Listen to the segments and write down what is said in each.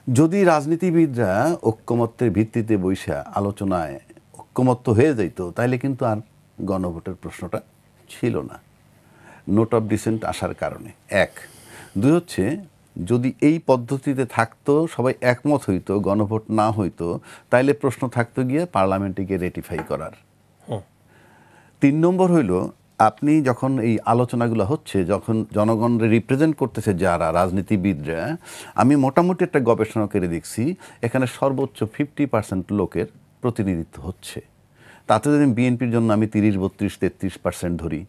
যদি রাজনীতিবিদরা ঐক্যমত্যের ভিত্তিতে বৈশা আলোচনায় ঐক্যমত্য হয়ে যেত তাইলে কিন্তু আর গণভোটের প্রশ্নটা ছিল না, নোট অফ ডিসেন্ট আসার কারণে। এক, দুই হচ্ছে যদি এই পদ্ধতিতে থাকতো, সবাই একমত হইতো, গণভোট না হইতো, তাইলে প্রশ্ন থাকতো গিয়ে পার্লামেন্টকে রেটিফাই করার। তিন নম্বর হইল, আপনি যখন এই আলোচনাগুলো হচ্ছে, যখন জনগণের রিপ্রেজেন্ট করতেছে যারা রাজনীতিবিদরা, আমি মোটামুটি একটা গবেষণা করে দেখছি এখানে সর্বোচ্চ 50% লোকের প্রতিনিধিত্ব হচ্ছে। তাতে যদি বিএনপির জন্য আমি 30-32-33% ধরি,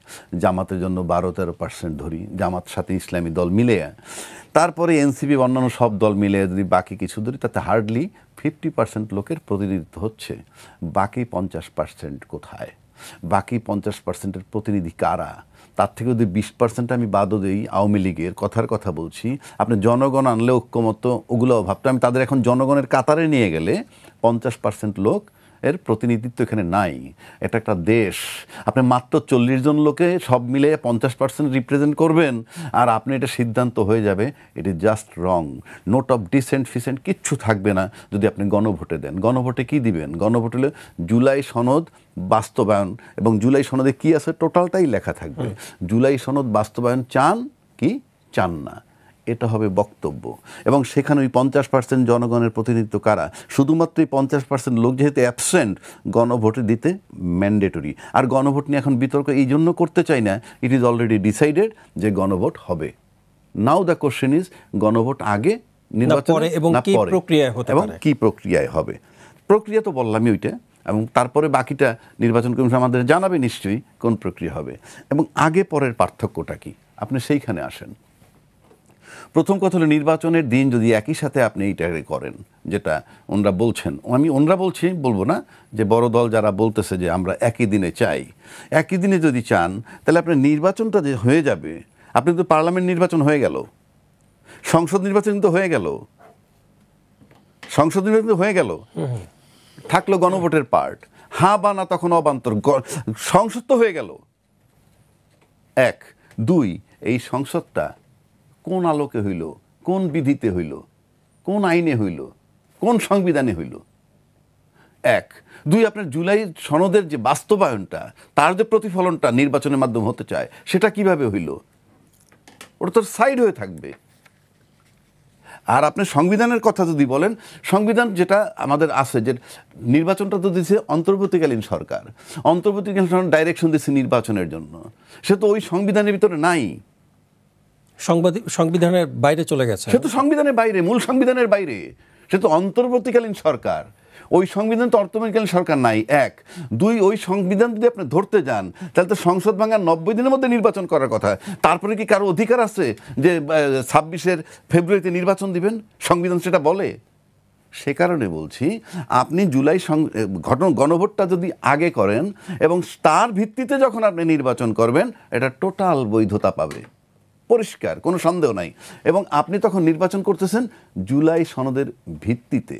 জামাতের জন্য 12-13% ধরি, জামাত সাথে ইসলামী দল মিলে, তারপরে এনসিপি অন্যান্য সব দল মিলে যদি বাকি কিছু ধরি, তাতে হার্ডলি 50% লোকের প্রতিনিধিত্ব হচ্ছে। বাকি 50% কোথায়? বাকি 50%-এর প্রতিনিধি কারা? তার থেকে যদি 20% আমি বাদও দেই, আওয়ামী লীগের কথার কথা বলছি, আপনি জনগণ আনলে ঐক্যমত্য ওগুলোও ভাবতো, আমি তাদের এখন জনগণের কাতারে নিয়ে গেলে 50% লোক এর প্রতিনিধিত্ব এখানে নাই। এটা একটা দেশ, আপনি মাত্র 40 জন লোকে সব মিলে 50% রিপ্রেজেন্ট করবেন, আর আপনি এটা সিদ্ধান্ত হয়ে যাবে। It is just wrong. Note of dissent ফিসেন্ট কিচ্ছু থাকবে না যদি আপনি গণভোটে দেন। গণভোটে কি দিবেন? গণভোট হলে জুলাই সনদ বাস্তবায়ন, এবং জুলাই সনদে কি আছে টোটালটাই লেখা থাকবে। জুলাই সনদ বাস্তবায়ন চান কি চান না, এটা হবে বক্তব্য। এবং সেখানে ওই 50% জনগণের প্রতিনিধিত্ব কারা? শুধুমাত্র এই 50% লোক যেহেতু অ্যাবসেন্ট, গণভোটে দিতে ম্যান্ডেটরি। আর গণভোট নিয়ে এখন বিতর্ক এই জন্য করতে চাই না, ইট ইজ অলরেডি ডিসাইডেড যে গণভোট হবে। নাও দ্য কোশ্চেন ইজ, গণভোট আগে নির্বাচন এবং কি প্রক্রিয়ায় হতে এবং পারে, কি প্রক্রিয়ায় হবে? প্রক্রিয়া তো বললামই ওইটা, এবং তারপরে বাকিটা নির্বাচন কমিশন আমাদের জানাবে নিশ্চয়ই কোন প্রক্রিয়া হবে। এবং আগে পরের পার্থক্যটা কি, আপনি সেইখানে আসেন। প্রথম কথা হলো, নির্বাচনের দিন যদি একই সাথে আপনি এইটা করেন, যেটা ওনরা বলছেন, আমি ওনরা বলছি বলবো না, যে বড় দল যারা বলতেছে যে আমরা একই দিনে চাই, একই দিনে যদি চান তাহলে আপনার নির্বাচনটা যে হয়ে যাবে, আপনি তো পার্লামেন্ট নির্বাচন হয়ে গেল, সংসদ নির্বাচন তো হয়ে গেল, সংসদ নির্বাচন হয়ে গেল, থাকলো গণভোটের পার্ট, হ্যাঁ বা না তখন অবান্তর, সংসদ তো হয়ে গেল। এক, দুই, এই সংসদটা কোন আলোকে হইল, কোন বিধিতে হইল, কোন আইনে হইল, কোন সংবিধানে হইল? এক, দুই, আপনার জুলাই সনদের যে বাস্তবায়নটা, তার যে প্রতিফলনটা নির্বাচনের মাধ্যমে হতে চায়, সেটা কিভাবে হইল? ওটা তো সাইড হয়ে থাকবে। আর আপনি সংবিধানের কথা যদি বলেন, সংবিধান যেটা আমাদের আছে, যে নির্বাচনটা তো দিচ্ছে অন্তর্বর্তীকালীন সরকার, অন্তর্বর্তীকালীন সরকার ডাইরেকশন দিচ্ছে নির্বাচনের জন্য, সে তো ওই সংবিধানের ভিতরে নাই, সংবিধানের বাইরে চলে গেছে। সে তো সংবিধানের বাইরে, মূল সংবিধানের বাইরে, সে তো অন্তর্বর্তীকালীন সরকার। ওই সংবিধান তো অন্তর্বর্তীকালীন সরকার নাই। এক, দুই, ওই সংবিধান যদি আপনি ধরতে যান তাহলে তো সংসদ ভাঙার 90 দিনের মধ্যে নির্বাচন করার কথা। তারপরে কি কারো অধিকার আছে যে 26 ফেব্রুয়ারিতে নির্বাচন দিবেন? সংবিধান সেটা বলে। সে কারণে বলছি, আপনি জুলাই গণভোটটা যদি আগে করেন এবং তার ভিত্তিতে যখন আপনি নির্বাচন করবেন, এটা টোটাল বৈধতা পাবে, পরিষ্কার, কোনো সন্দেহ নাই। এবং আপনি তখন নির্বাচন করতেছেন জুলাই সনদের ভিত্তিতে।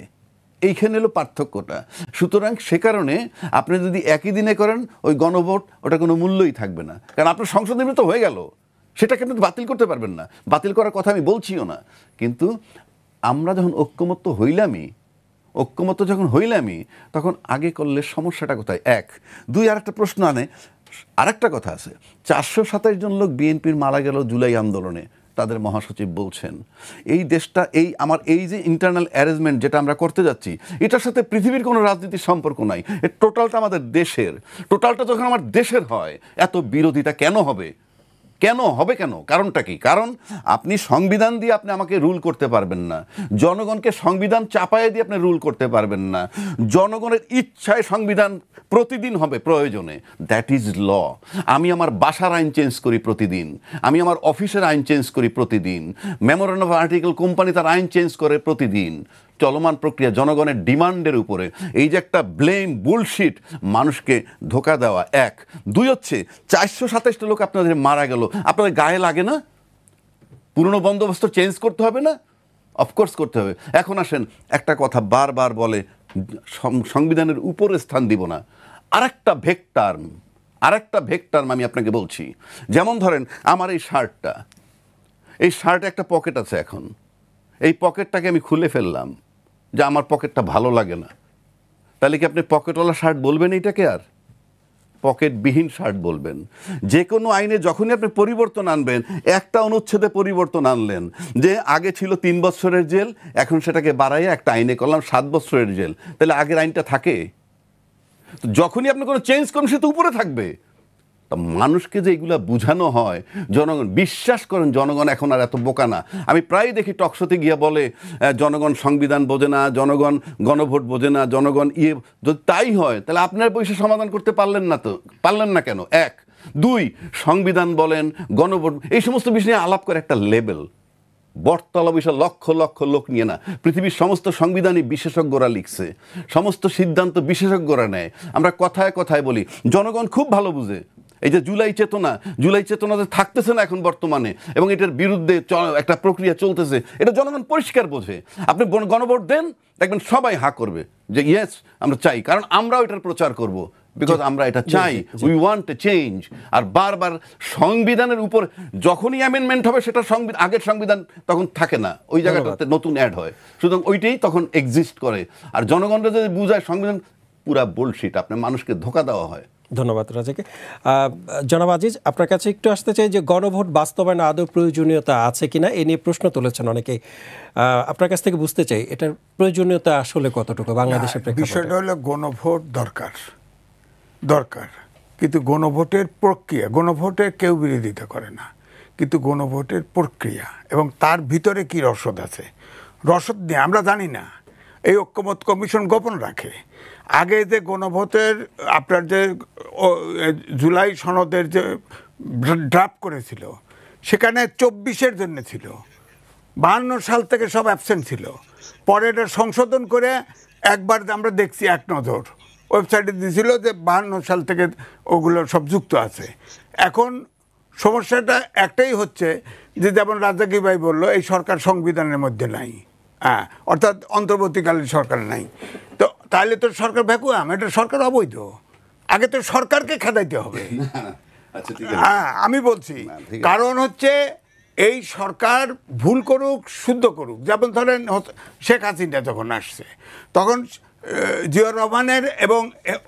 এইখানে হলো পার্থক্যটা। সুতরাং সে কারণে আপনি যদি একই দিনে করেন, ওই গণভোট ওটা কোনো মূল্যই থাকবে না, কারণ আপনার সংসদ নির্বাচন হয়ে গেল, সেটাকে আপনি বাতিল করতে পারবেন না। বাতিল করার কথা আমি বলছিও না, কিন্তু আমরা যখন ঐক্যমত্য হইলামই, তখন আগে করলে সমস্যাটা কোথায়? এক, দুই, আরেকটা প্রশ্ন আনে, আরেকটা কথা আছে, 427 জন লোক বিএনপির মারা গেল জুলাই আন্দোলনে, তাদের মহাসচিব বলছেন এই দেশটা, আমার এই যে ইন্টারনাল অ্যারেঞ্জমেন্ট যেটা আমরা করতে যাচ্ছি, এটার সাথে পৃথিবীর কোনো রাজনীতির সম্পর্ক নাই, এর টোটালটা আমাদের দেশের। টোটালটা যখন আমার দেশের হয়, এত বিরোধিতা কেন হবে? কেন? কারণটা কি? কারণ আপনি সংবিধান দিয়ে আপনি আমাকে রুল করতে পারবেন না, জনগণকে সংবিধান চাপায়ে দিয়ে আপনি রুল করতে পারবেন না। জনগণের ইচ্ছায় সংবিধান প্রতিদিন হবে প্রয়োজনে, দ্যাট ইজ ল। আমি আমার বাসার আইন চেঞ্জ করি প্রতিদিন, আমি আমার অফিসের আইন চেঞ্জ করি প্রতিদিন, মেমোরেন্ডাম অফ আর্টিকেল কোম্পানি তার আইন চেঞ্জ করে প্রতিদিন। চলমান প্রক্রিয়া, জনগণের ডিমান্ডের উপরে এই যে একটা ব্লেম বুলশিট, মানুষকে ধোকা দেওয়া। এক, দুই হচ্ছে 427টা লোক আপনাদের মারা গেল, আপনাদের গায়ে লাগে না? পুরনো বন্দোবস্ত চেঞ্জ করতে হবে না? অফকোর্স করতে হবে। এখন আসেন, একটা কথা বারবার বলে, সংবিধানের উপরে স্থান দিব না। আরেকটা ভেগ টার্ম আমি আপনাকে বলছি। যেমন ধরেন, আমার এই শার্টে একটা পকেট আছে, এখন এই পকেটটাকে আমি খুলে ফেললাম যে আমার পকেটটা ভালো লাগে না, তাহলে কি আপনি পকেটওয়ালা শার্ট বলবেন এইটাকে? আর পকেটবিহীন শার্ট বলবেন। যে কোনো আইনে যখনই আপনি পরিবর্তন আনবেন, একটা অনুচ্ছেদে পরিবর্তন আনলেন যে আগে ছিল 3 বছরের জেল, এখন সেটাকে বাড়াইয়া একটা আইনে করলাম 7 বছরের জেল, তাহলে আগের আইনটা থাকে? তো যখনই আপনি কোনো চেঞ্জ করুন সে তো উপরে থাকবে। তা মানুষকে যে এগুলা বুঝানো হয়, জনগণ বিশ্বাস করেন, জনগণ এখন আর এত বোকা না। আমি প্রায় দেখি টকশোতে গিয়া বলে জনগণ সংবিধান বোঝে না, জনগণ গণভোট বোঝে না, জনগণ যদি তাই হয় তাহলে আপনার পয়সা সমাধান করতে পারলেন না, তো পারলেন না কেন? 1 2 সংবিধান বলেন, গণভোট, এই সমস্ত বিষয় নিয়ে আলাপ করে একটা লেভেল। বটতলা বিষয় লক্ষ লক্ষ লোক নিয়ে না, পৃথিবীর সমস্ত সংবিধানই বিশেষজ্ঞরা লিখছে, সমস্ত সিদ্ধান্ত বিশেষজ্ঞরা নেয়। আমরা কথায় কথায় বলি, জনগণ খুব ভালো বুঝে। এই যে জুলাই চেতনা যে থাকতেছে না এখন বর্তমানে, এবং এটার বিরুদ্ধে একটা প্রক্রিয়া চলতেছে, এটা জনগণ পরিষ্কার বোঝে। আপনি গণভোট দেন, দেখবেন সবাই হা করবে যে ইয়েস আমরা চাই, কারণ আমরাও এটার প্রচার করব, বিকজ আমরা এটা চাই, উই ওয়ান্ট এ চেঞ্জ। আর বারবার সংবিধানের উপর যখনই অ্যামেন্ডমেন্ট হবে, সেটা আগের সংবিধান তখন থাকে না, ওই জায়গাটাতে নতুন অ্যাড হয়, সুতরাং ওইটাই তখন এক্সিস্ট করে। আর জনগণরা যদি বুঝায় সংবিধান পুরা বুলশিট, আপনার মানুষকে ধোঁকা দেওয়া হয়। ধন্যবাদ রাজাকে। জনাব আজিজ, আপনার কাছে একটু আসতে চাই যে গণভোট বাস্তবায়নে আদৌ প্রয়োজনীয়তা আছে কিনা, এ নিয়ে প্রশ্ন তুলেছেন অনেকেই। আপনার কাছ থেকে বুঝতে চাই এটার প্রয়োজনীয়তা আসলে কতটুকু বাংলাদেশের প্রেক্ষাপটে? বিষয়টা হলো গণভোট দরকার, কিন্তু গণভোটের প্রক্রিয়া, গণভোটে কেউ বিরোধিতা করে না, কিন্তু গণভোটের প্রক্রিয়া এবং তার ভিতরে কি রসদ আছে, রসদ নিয়ে আমরা জানি না। এই ঐক্যমত কমিশন গোপন রাখে। আগে যে গণভোটের আপনার যে জুলাই সনদের যে ড্রাফট করেছিল, সেখানে 24-এর জন্য ছিল, 52 সাল থেকে সব অ্যাবসেন্ট ছিল। পরে এটা সংশোধন করে একবার আমরা দেখছি, এক নজর ওয়েবসাইটে দিয়েছিল যে 52 সাল থেকে ওগুলো সব যুক্ত আছে। এখন সমস্যাটা একটাই হচ্ছে যে, যেমন রাজাকি ভাই বললো, এই সরকার সংবিধানের মধ্যে নাই, হ্যাঁ, অর্থাৎ অন্তর্বর্তীকালীন সরকার নাই। তো তাহলে তো সরকার ভ্যাকুয়াম, এটা সরকার অবৈধ। আগে তো সরকারকে খেদাইতে হবে। হ্যাঁ, আমি বলছি, কারণ হচ্ছে এই সরকার ভুল করুক শুদ্ধ করুক, যেমন ধরেন শেখ হাসিনা যখন আসছে, তখন জিয়াউর রহমানের এবং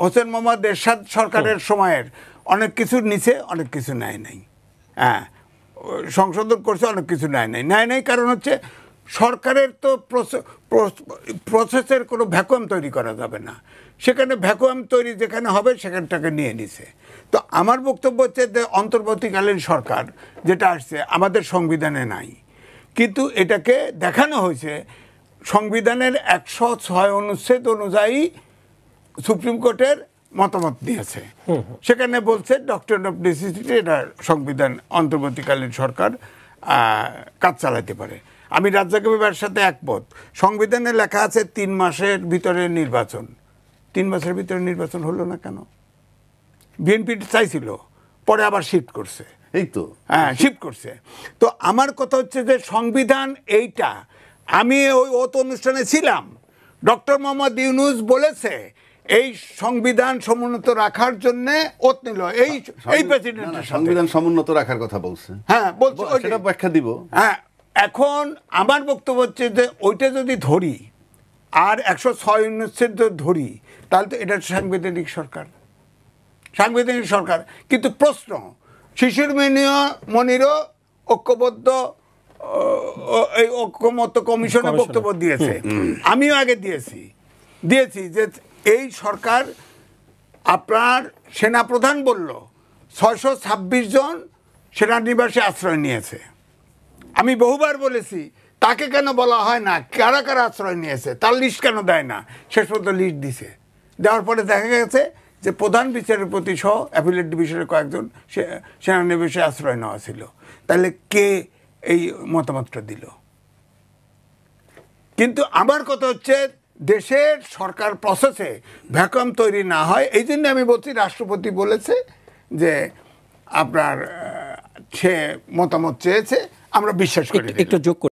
হোসেন মোহাম্মদ এরশাদ সরকারের সময়ের অনেক কিছু নিচে, অনেক কিছু নেয় নাই। হ্যাঁ, সংশোধন করছে, অনেক কিছু নেয় নাই। কারণ হচ্ছে সরকারের তো প্রসেসের কোনো ভ্যাকুয়াম তৈরি করা যাবে না। সেখানে ভ্যাকুয়াম তৈরি যেখানে হবে সেখানটাকে নিয়ে নিছে। তো আমার বক্তব্য হচ্ছে যে অন্তর্বর্তীকালীন সরকার যেটা আসছে আমাদের সংবিধানে নাই, কিন্তু এটাকে দেখানো হয়েছে সংবিধানের 106 অনুচ্ছেদ অনুযায়ী সুপ্রিম কোর্টের মতামত দিয়েছে। সেখানে বলছে ডক্ট্রিন অফ নেসেসিটি, এটা সংবিধান অন্তর্বর্তীকালীন সরকার কাজ চালাতে পারে। আমি রাজ্জাক বিভাগের সাথে একমত। সংবিধানে লেখা আছে 3 মাসের ভিতরে নির্বাচন। 3 মাসের ভিতরে নির্বাচন হলো না কেন? বিএনপি চাইছিল, পরে আবার শিফট করছে। এই তো, হ্যাঁ, শিফট করছে। তো আমার কথা হচ্ছে যে সংবিধান এইটা, আমি ওই অনুষ্ঠানে ছিলাম, ডক্টর মোহাম্মদ ইউনূস বলেছে এই সংবিধান সমুন্নত রাখার জন্য ওত নিল এই প্রেসিডেন্টের সংবিধান সমুন্নত রাখার কথা বলছে। হ্যাঁ, বলছে, সেটা ব্যাখ্যা দিব। হ্যাঁ, এখন আমার বক্তব্য হচ্ছে যে ওইটা যদি ধরি আর 106 অনুচ্ছেদ যদি ধরি, তাহলে তো এটা সাংবিধানিক সরকার। কিন্তু প্রশ্ন, শিশির মনিরও ঐক্যবদ্ধ এই ঐক্যমত্য কমিশনে বক্তব্য দিয়েছে, আমিও আগে দিয়েছি যে এই সরকার, আপনার সেনাপ্রধান বলল 626 জন সেনানিবাসে আশ্রয় নিয়েছে। আমি বহুবার বলেছি তাকে কেন বলা হয় না কারা কারা আশ্রয় নিয়েছে, তার লিস্ট কেন দেয় না? শেষ পর্যন্ত লিস্ট দিছে, দেওয়ার পরে দেখা গেছে যে প্রধান বিচারপতি সহ অ্যাপিলেট ডিভিশনের কয়েকজন সেনানিবাসে আশ্রয় নেওয়া ছিল। তাহলে কে এই মতামতটা দিল? কিন্তু আমার কথা হচ্ছে দেশের সরকার প্রসেসে ভ্যাকুয়াম তৈরি না হয়, এই জন্য আমি বলছি রাষ্ট্রপতি বলেছে যে আপনার সে মতামত চেয়েছে, আমরা বিশ্বাস করি। একটু যোগ